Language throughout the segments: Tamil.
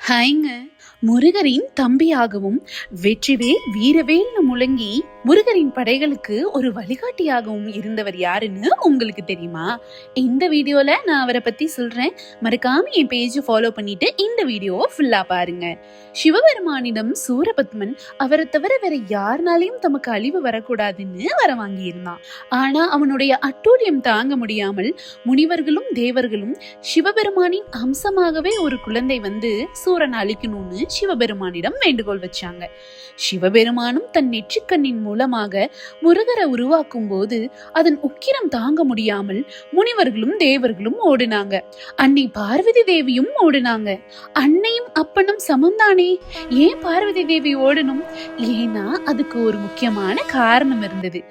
ஹாய்ங்க. முருகரின் தம்பியாகவும் வெற்றிவேல் வீரவேல்னு முழங்கி முருகரின் படைகளுக்கு ஒரு வழிகாட்டியாகவும் இருந்தவர் யாருன்னு உங்களுக்கு தெரியுமா? இந்த வீடியோல நான் அவரை பத்தி சொல்றேன். மறக்காம என் பேஜ் ஃபாலோ பண்ணிட்டு இந்த வீடியோவை ஃபுல்லா பாருங்க. சிவபெருமானிடம் சூரபத்மன் அவரை தவிர வேற யாருனாலையும் தமக்கு அழிவு வரக்கூடாதுன்னு வர வாங்கி இருந்தான். ஆனா அவனுடைய அட்டூழியம் தாங்க முடியாமல் முனிவர்களும் தேவர்களும் சிவபெருமானின் அம்சமாகவே ஒரு குழந்தை வந்து சூரன் அழிக்கணும்னு சிவபெருமானிடம் வேண்டுகோள் வச்சாங்க. சிவபெருமானும் தன் நெற்றிக்கண்ணின் மூலமாக முருகரை உருவாக்கும் போது அதன் உக்கிரம் தாங்க முடியாமல் முனிவர்களும் தேவர்களும் ஓடினாங்க. அன்னை பார்வதி தேவியும் ஓடினாங்க. அன்னையும் அப்பனும் சமம்தானே, ஏன் பார்வதி தேவி ஓடணும்? ஏன்னா அதுக்கு ஒரு முக்கியமான காரணம் இருந்தது.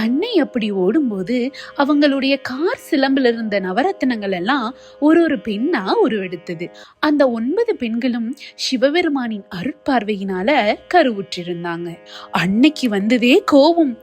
அன்னை அப்படி ஓடும்போது அவங்களுடைய கார் சிலம்பில் இருந்த நவரத்தினங்கள் எல்லாம் ஒரு பெண்ணா உருவெடுத்தது. அந்த 9 பெண்களும் சிவபெருமானின் அருட்பார்வையினால கருவுற்றிருந்தாங்க. அன்னைக்கு வந்ததே கோபம்.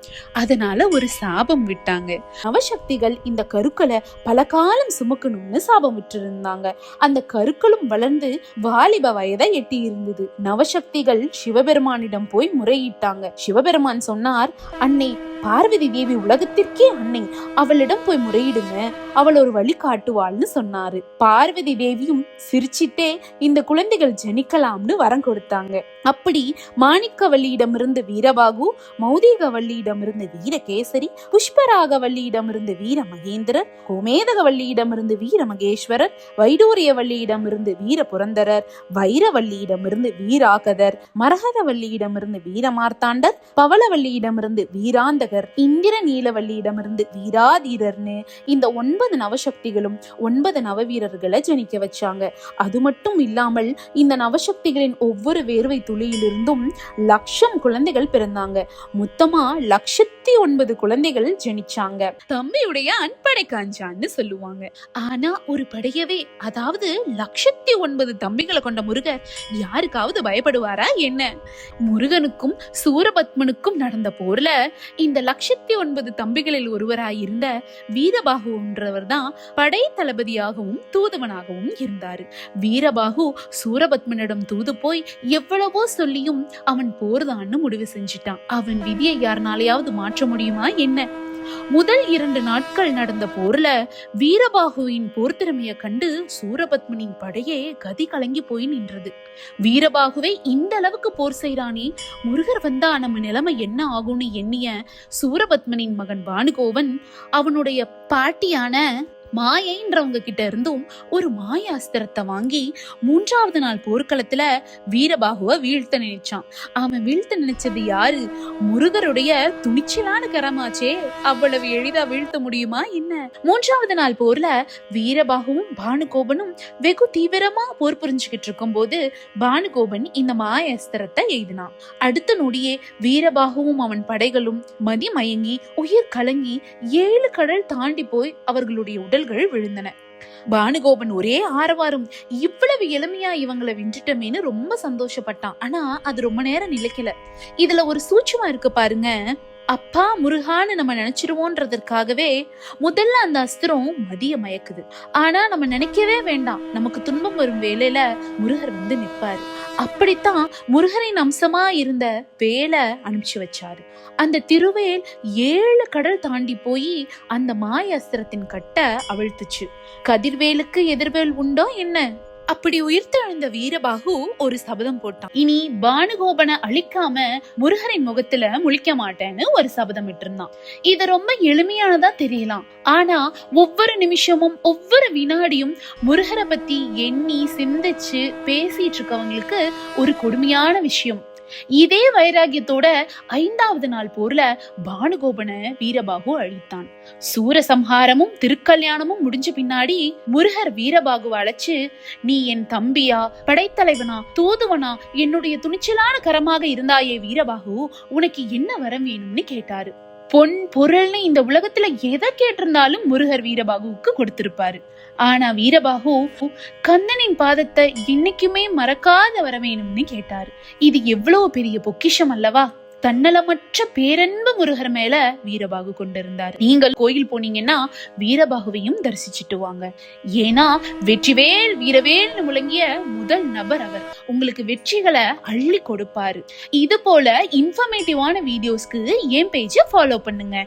அதனால ஒரு சாபம் விட்டாங்க. நவசக்திகள் இந்த கருக்களை பல காலம் சுமக்கணும்னு சாபம் விட்டிருந்தாங்க. அந்த கருக்களும் வளர்ந்து வாலிப வயதை எட்டி இருந்தது. நவசக்திகள் சிவபெருமானிடம் போய் முறையிட்டாங்க. சிவபெருமான் சொன்னார், அன்னை பார்வதி தேவி உலகத்திற்கே அன்னை, அவளிடம் போய் முறையிடுங்க, அவள் ஒரு வழி காட்டுவாள்னு சொன்னாரு. பார்வதி தேவியும் சிரிச்சிட்டே இந்த குழந்தைகள் ஜனிக்கலாம்னு வரம் கொடுத்தாங்க. அப்படி மாணிக்கவல்லியிடமிருந்து வீரபாகு, மௌதிகவல்லியிடமிருந்து வீரகேசரி, புஷ்பராகவல்லியிடமிருந்து வீர மகேந்திரர், கோமேதகவல்லியிடமிருந்து வீர மகேஸ்வரர், வைடூரியவல்லியிடமிருந்து வீர புரந்தரர், வைரவல்லியிடமிருந்து வீராகதர், மரகதவல்லியிடமிருந்து வீரமார்த்தாண்டர், பவளவல்லியிடமிருந்து வீராந்த, இந்திர நீலவல்லியிடமிருந்து வீராதீரர்னு இந்த 9 நவசக்திகளும் 9 நவவீரர்களை ஜனிக்க வச்சாங்க. அது மட்டும் இல்லாமல் இந்த நவசக்திகளின் ஒவ்வொரு வேர்வை துளியிலிருந்தும் 1,00,000 குழந்தைகள் பிறந்தாங்க. மொத்தமா 1,09 குழந்தைகள் ஜனிச்சாங்க. தம்பியுடைய அன்படை காஞ்சான்னு சொல்லுவாங்க. ஆனா ஒரு படையவே, அதாவது 1,09 தம்பிகளை கொண்ட முருகர் யாருக்காவது பயப்படுவாரா என்ன? முருகனுக்கும் சூரபத்மனுக்கும் நடந்த போர்ல இந்த 1,09 தம்பிகளில் ஒருவராயிருந்த வீரபாகு என்றவர் தான் படை தளபதியாகவும் தூதுவனாகவும் இருந்தாரு. வீரபாகு சூரபத்மனிடம் தூது போய் எவ்வளவோ சொல்லியும் அவன் போர்தான்னு முடிவு செஞ்சிட்டான். அவன் விதியை யாருனாலையாவது மாற்ற முடியுமா என்ன? முதல் 2 நாட்கள் நடந்த போர்ல வீரபாகுவின் போர் திறமையை கண்டு சூரபத்மனின் படையே கதி கலங்கி போய் நின்றது. வீரபாகுவை இந்த அளவுக்கு போர் செய்றானே, முருகர் வந்தா நம்ம நிலைமை என்ன ஆகும்னு எண்ணிய சூரபத்மனின் மகன் பானுகோபன் அவனுடைய பாட்டியான மாயைன்றவங்க கிட்ட இருந்தும் ஒரு மாய அஸ்திரத்தை வாங்கி 3வது நாள் போர்க்களத்துல வீரபாகுவை வீழ்த்த நினைச்சான். அவன் வீழ்த்த நினைச்சது யாரு? முருகருடைய துணிச்சலான கரமாச்சே, அவ்வளவு எளிதா வீழ்த்த முடியுமா என்ன? 3வது நாள் போர்ல வீரபாகுவும் பானுகோபனும் வெகு தீவிரமா போர் புரிஞ்சுக்கிட்டு இருக்கும் போது பானுகோபன் இந்த மாய அஸ்திரத்தை எய்தினான். அடுத்த நொடியே வீரபாகுவும் அவன் படைகளும் மதிமயங்கி உயிர் கலங்கி 7 கடல் தாண்டி போய் அவர்களுடைய உடல்கள் விழுந்தன. பானுகோபன் ஒரே ஆரவாரம். இவ்வளவு எளிமையா இவங்களை வென்றுட்டமேன்னு ரொம்ப சந்தோஷப்பட்டான். ஆனா அது ரொம்ப நேரம் நிலைக்கல. இதுல ஒரு சூட்சுமம் இருக்கு பாருங்க. அப்பா முருகான்னு நம்ம நினைச்சிருவோன்றதற்காகவே முதல்ல அந்த அஸ்திரம் மதிய மயக்குது. ஆனா நம்ம நினைக்கவே வேண்டாம், நமக்கு துன்பம் வரும் வேளையில முருகர் வந்து நிற்பாரு. அப்படித்தான் முருகரின் அம்சமா இருந்த வேலை அனுப்பிச்சு வச்சாரு. அந்த திருவேல் 7 கடல் தாண்டி போய் அந்த மாய அஸ்திரத்தின் கட்டை அவிழ்த்துச்சு. கதிர்வேலுக்கு எதிர்வேல் உண்டோ என்ன? அப்படி உயிர்த்தெழுந்த வீரபாகு ஒரு சபதம் போட்டான். இனி பானுகோபனை அழிக்காம முருகரின் முகத்துல முழிக்க மாட்டேன்னு ஒரு சபதம் இட்டிருந்தான். இது ரொம்ப எளிமையானதா தெரியலாம். ஆனா ஒவ்வொரு நிமிஷமும் ஒவ்வொரு வினாடியும் முருகரை பத்தி எண்ணி சிந்திச்சு பேசிட்டு இருக்கவங்களுக்கு ஒரு கொடுமையான விஷயம். இதே வைராகியத்தோட 5வது நாள் போர்ல பானுகோபனை வீரபாகு அழித்தான். சூரசம்ஹாரமும் திருக்கல்யாணமும் முடிஞ்ச பின்னாடி முருகர் வீரபாகுவை அழைச்சு, நீ என் தம்பியா, படைத்தலைவனா, தூதுவனா, என்னுடைய துணிச்சலான கரமாக இருந்தாயே வீரபாகு, உனக்கு என்ன வரம் வேணும்னு கேட்டாரு. பொன் பொருள்னு இந்த உலகத்துல எதை கேட்டிருந்தாலும் முருகர் வீரபாகுவுக்கு கொடுத்திருப்பாரு. ஆனா வீரபாகு கந்தனின் பாதத்தை இன்னைக்குமே மறக்காத வர வேணும்னு கேட்டாரு. இது எவ்வளவு பெரிய பொக்கிஷம் அல்லவா? தன்னலமற்ற பேரன்பு முருகர் மேல வீரபாகு கொண்டிருந்தார். நீங்கள் கோயில் போனீங்கன்னா வீரபாகுவையும் தரிசிச்சுட்டு வாங்க. ஏன்னா வெற்றிவேல் வீரவேல்னு முழங்கிய முதல் நபர் அவர். உங்களுக்கு வெற்றிகளை அள்ளி கொடுப்பாரு. இது போல இன்ஃபர்மேட்டிவான வீடியோஸ்க்கு என் பேஜை ஃபாலோ பண்ணுங்க.